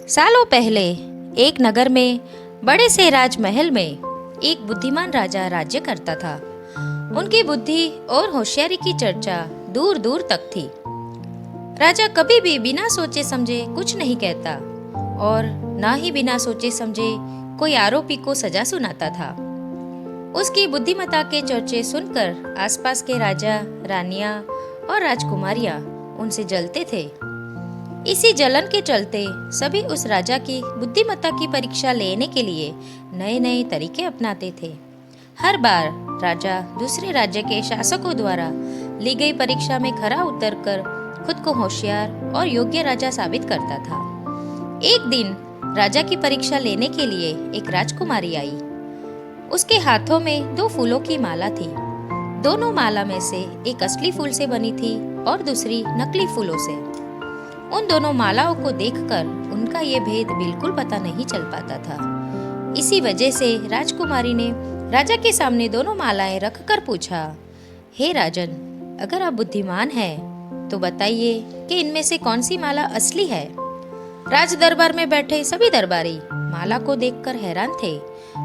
सालों पहले एक नगर में बड़े से राजमहल में एक बुद्धिमान राजा राज्य करता था। उनकी बुद्धि और होशियारी की चर्चा दूर दूर तक थी। राजा कभी भी बिना सोचे समझे कुछ नहीं कहता और ना ही बिना सोचे समझे कोई आरोपी को सजा सुनाता था। उसकी बुद्धिमत्ता के चर्चे सुनकर आसपास के राजा, रानियां और राजकुमारियां उनसे जलते थे। इसी जलन के चलते सभी उस राजा की बुद्धिमत्ता की परीक्षा लेने के लिए नए नए तरीके अपनाते थे। हर बार राजा दूसरे राज्य के शासकों द्वारा ली गई परीक्षा में खरा उतरकर खुद को होशियार और योग्य राजा साबित करता था। एक दिन राजा की परीक्षा लेने के लिए एक राजकुमारी आई। उसके हाथों में 2 फूलों की माला थी। दोनों माला में से एक असली फूल से बनी थी और दूसरी नकली फूलों से। उन दोनों मालाओं को देखकर उनका ये भेद बिल्कुल पता नहीं चल पाता था। इसी वजह से राजकुमारी ने राजा के सामने दोनों मालाएं रखकर पूछा, हे राजन, अगर आप बुद्धिमान हैं तो बताइए कि इनमें से कौन सी माला असली है। राज दरबार में बैठे सभी दरबारी माला को देखकर हैरान थे,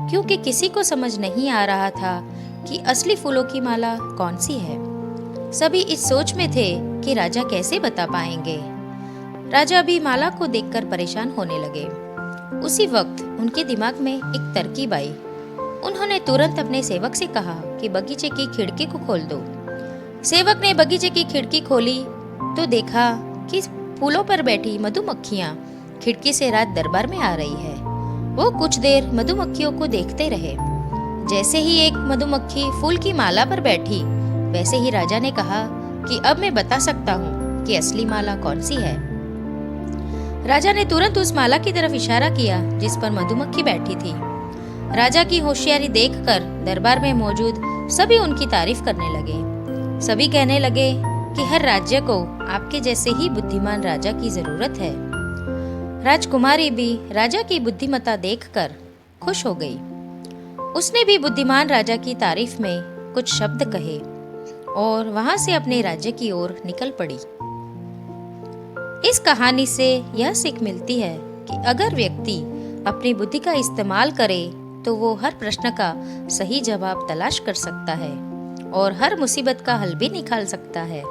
क्योंकि किसी को समझ नहीं आ रहा था कि असली फूलों की माला कौन सी है। सभी इस सोच में थे कि राजा कैसे बता पाएंगे। राजा भी माला को देखकर परेशान होने लगे। उसी वक्त उनके दिमाग में एक तरकीब आई। उन्होंने तुरंत अपने सेवक से कहा कि बगीचे की खिड़की को खोल दो। सेवक ने बगीचे की खिड़की खोली तो देखा कि फूलों पर बैठी मधुमक्खियां खिड़की से राज दरबार में आ रही है। वो कुछ देर मधुमक्खियों को देखते रहे। जैसे ही एक मधुमक्खी फूल की माला पर बैठी, वैसे ही राजा ने कहा कि अब मैं बता सकता हूँ कि असली माला कौन सी है। राजा ने तुरंत उस माला की तरफ इशारा किया जिस पर मधुमक्खी बैठी थी। राजा की होशियारी देखकर दरबार में मौजूद सभी उनकी तारीफ करने लगे। सभी कहने लगे कि हर राज्य को आपके जैसे ही बुद्धिमान राजा की जरूरत है। राजकुमारी भी राजा की बुद्धिमत्ता देखकर खुश हो गई। उसने भी बुद्धिमान राजा की तारीफ में कुछ शब्द कहे और वहां से अपने राज्य की ओर निकल पड़ी। इस कहानी से यह सीख मिलती है कि अगर व्यक्ति अपनी बुद्धि का इस्तेमाल करे तो वो हर प्रश्न का सही जवाब तलाश कर सकता है और हर मुसीबत का हल भी निकाल सकता है।